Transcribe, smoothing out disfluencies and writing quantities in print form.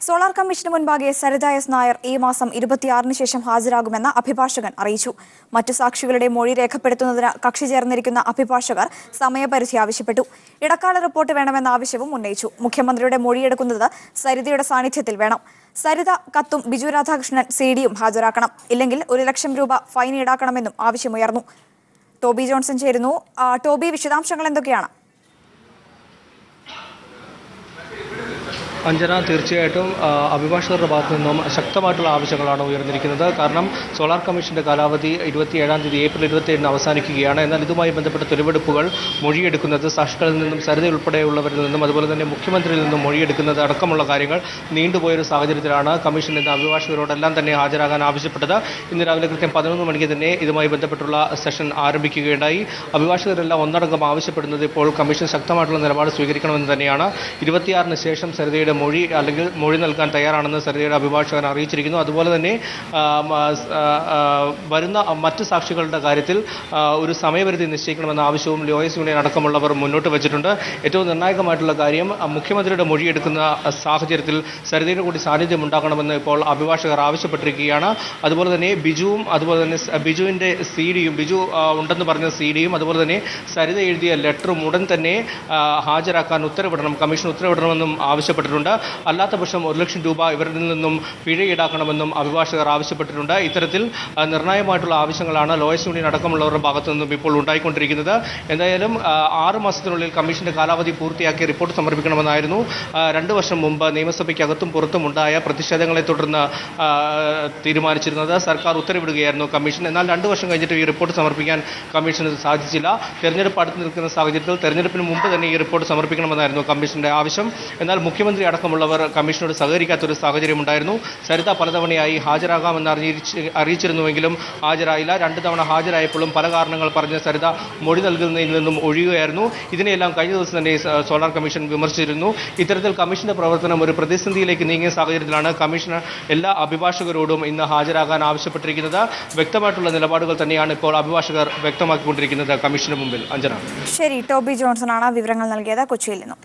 Solar commission മുൻപാകെ Saritha S Nair ഈ മാസം 26-ന് ശേഷം ഹാജരാകുമെന്ന് അഭിഭാഷകൻ അറിയിച്ചു. മറ്റു സാക്ഷികളുടെ മൊഴി രേഖപ്പെടുത്തുന്നതിന് കക്ഷി ചേർന്നിരിക്കുന്ന അഭിഭാഷകർ സമയപരിധി ആവശ്യപ്പെട്ടു. ഇടക്കാല റിപ്പോർട്ട് വേണമെന്ന ആവശ്യവും ഉന്നയിച്ചു. മുഖ്യമന്ത്രിയുടെ മൊഴിയെടുക്കുന്നത് സരിതയുടെ സാന്നിധ്യത്തിൽ വേണം. സരിത കത്തും ബിജു രാധാകൃഷ്ണൻ സിഡിയും ഹാജരാക്കണം. ഇല്ലെങ്കിൽ 1 ലക്ഷം രൂപ ഫൈൻ ഈടാക്കണമെന്നും ആവശ്യമുയർന്നു. ടോബി ജോൺസൺ ചേരുന്നു. ടോബി, വിശദാംശങ്ങൾ എന്തൊക്കെയാണ്? അഞ്ജന, തീർച്ചയായിട്ടും അഭിഭാഷകരുടെ ഭാഗത്തു നിന്നും ശക്തമായിട്ടുള്ള ആവശ്യങ്ങളാണ് ഉയർന്നിരിക്കുന്നത്. കാരണം സോളാർ കമ്മീഷന്റെ കാലാവധി 27-ാം തീയതി ഏപ്രിൽ 27-ന് അവസാനിക്കുകയാണ്. എന്നാൽ ഇതുമായി ബന്ധപ്പെട്ട തെളിവെടുപ്പുകൾ, മൊഴിയെടുക്കുന്നത് സാക്ഷികളിൽ നിന്നും സരിത ഉൾപ്പെടെയുള്ളവരിൽ നിന്നും അതുപോലെ തന്നെ മുഖ്യമന്ത്രിയിൽ നിന്നും മൊഴിയെടുക്കുന്നത് അടക്കമുള്ള കാര്യങ്ങൾ നീണ്ടുപോയൊരു സാഹചര്യത്തിലാണ് കമ്മീഷൻ ഇന്ന് അഭിഭാഷകരോടെല്ലാം തന്നെ ഹാജരാകാൻ ആവശ്യപ്പെട്ടത്. ഇന്ന് രാവിലെ കൃത്യം 11 മണിക്ക് തന്നെ ഇതുമായി ബന്ധപ്പെട്ടുള്ള സെഷൻ ആരംഭിക്കുകയുണ്ടായി. അഭിഭാഷകരെല്ലാം ഒന്നടങ്കം ആവശ്യപ്പെടുന്നത് ഇപ്പോൾ കമ്മീഷൻ ശക്തമായിട്ടുള്ള നിലപാട് സ്വീകരിക്കണമെന്ന് തന്നെയാണ്. 26-ന് ശേഷം സരിതയുടെ മൊഴി നൽകാൻ തയ്യാറാണെന്ന് സരിതയുടെ അഭിഭാഷകൻ അറിയിച്ചിരിക്കുന്നു. അതുപോലെ തന്നെ വരുന്ന മറ്റ് സാക്ഷികളുടെ കാര്യത്തിൽ ഒരു സമയപരിധി നിശ്ചയിക്കണമെന്ന ആവശ്യവും ലോയേഴ്സ് യൂണിയൻ അടക്കമുള്ളവർ മുന്നോട്ട് വെച്ചിട്ടുണ്ട്. ഏറ്റവും നിർണായകമായിട്ടുള്ള കാര്യം, മുഖ്യമന്ത്രിയുടെ മൊഴിയെടുക്കുന്ന സാഹചര്യത്തിൽ സരിതയുടെ കൂടി സാന്നിധ്യം ഉണ്ടാക്കണമെന്ന് ഇപ്പോൾ അഭിഭാഷകർ ആവശ്യപ്പെട്ടിരിക്കുകയാണ്. അതുപോലെ തന്നെ ബിജുവിൻ്റെ സിഡിയും, ബിജു ഉണ്ടെന്ന് പറഞ്ഞ സിഡിയും അതുപോലെ തന്നെ സരിത എഴുതിയ ലെറ്ററും ഉടൻ തന്നെ ഹാജരാക്കാൻ ഉത്തരവിടണം, കമ്മീഷൻ ഉത്തരവിടണമെന്നും ആവശ്യപ്പെട്ടിട്ടുണ്ട്. അല്ലാത്ത പക്ഷം 1 ലക്ഷം രൂപ ഇവരിൽ നിന്നും പിഴ ഈടാക്കണമെന്നും അഭിഭാഷകർ ആവശ്യപ്പെട്ടിട്ടുണ്ട്. ഇത്തരത്തിൽ നിർണായകമായിട്ടുള്ള ആവശ്യങ്ങളാണ് ലോയേഴ്സ് യൂണിയൻ അടക്കമുള്ളവരുടെ ഭാഗത്തു നിന്നും ഇപ്പോൾ ഉണ്ടായിക്കൊണ്ടിരിക്കുന്നത്. എന്തായാലും 6 മാസത്തിനുള്ളിൽ കമ്മീഷന്റെ കാലാവധി പൂർത്തിയാക്കി റിപ്പോർട്ട് സമർപ്പിക്കണമെന്നായിരുന്നു 2 വർഷം മുമ്പ് നിയമസഭയ്ക്കകത്തും പുറത്തും ഉണ്ടായ പ്രതിഷേധങ്ങളെ തുടർന്ന് തീരുമാനിച്ചിരുന്നത്. സർക്കാർ ഉത്തരവിടുകയായിരുന്നു കമ്മീഷൻ. എന്നാൽ 2 വർഷം കഴിഞ്ഞിട്ട് ഈ റിപ്പോർട്ട് സമർപ്പിക്കാൻ കമ്മീഷന് സാധിച്ചില്ല. തെരഞ്ഞെടുപ്പ് അടുത്ത് നിൽക്കുന്ന സാഹചര്യത്തിൽ തെരഞ്ഞെടുപ്പിന് മുമ്പ് തന്നെ ഈ റിപ്പോർട്ട് സമർപ്പിക്കണമെന്നായിരുന്നു കമ്മീഷന്റെ ആവശ്യം. എന്നാൽ മുഖ്യമന്ത്രി അടക്കമുള്ളവർ കമ്മീഷനോട് സഹകരിക്കാത്തൊരു സാഹചര്യമുണ്ടായിരുന്നു. സരിത പലതവണയായി ഹാജരാകാമെന്ന് അറിയിച്ചിരുന്നുവെങ്കിലും ഹാജരായില്ല. 2 തവണ ഹാജരായപ്പോഴും പല കാരണങ്ങൾ പറഞ്ഞ് സരിത മൊഴി നൽകുന്നതിൽ നിന്നും ഒഴിയുകയായിരുന്നു. ഇതിനെല്ലാം കഴിഞ്ഞ ദിവസം തന്നെ സോളാർ കമ്മീഷൻ വിമർശിച്ചിരുന്നു. ഇത്തരത്തിൽ കമ്മീഷന്റെ പ്രവർത്തനം ഒരു പ്രതിസന്ധിയിലേക്ക് നീങ്ങിയ സാഹചര്യത്തിലാണ് കമ്മീഷൻ എല്ലാ അഭിഭാഷകരോടും ഇന്ന് ഹാജരാകാൻ ആവശ്യപ്പെട്ടിരിക്കുന്നത്. വ്യക്തമായിട്ടുള്ള നിലപാടുകൾ തന്നെയാണ് ഇപ്പോൾ അഭിഭാഷകർ വ്യക്തമാക്കിക്കൊണ്ടിരിക്കുന്നത് കമ്മീഷന് മുമ്പിൽ. അഞ്ജന. ശരി, ടോബി ജോൺസൺ ആണ് വിവരങ്ങൾ നൽകിയത് കൊച്ചിയിൽ നിന്നും.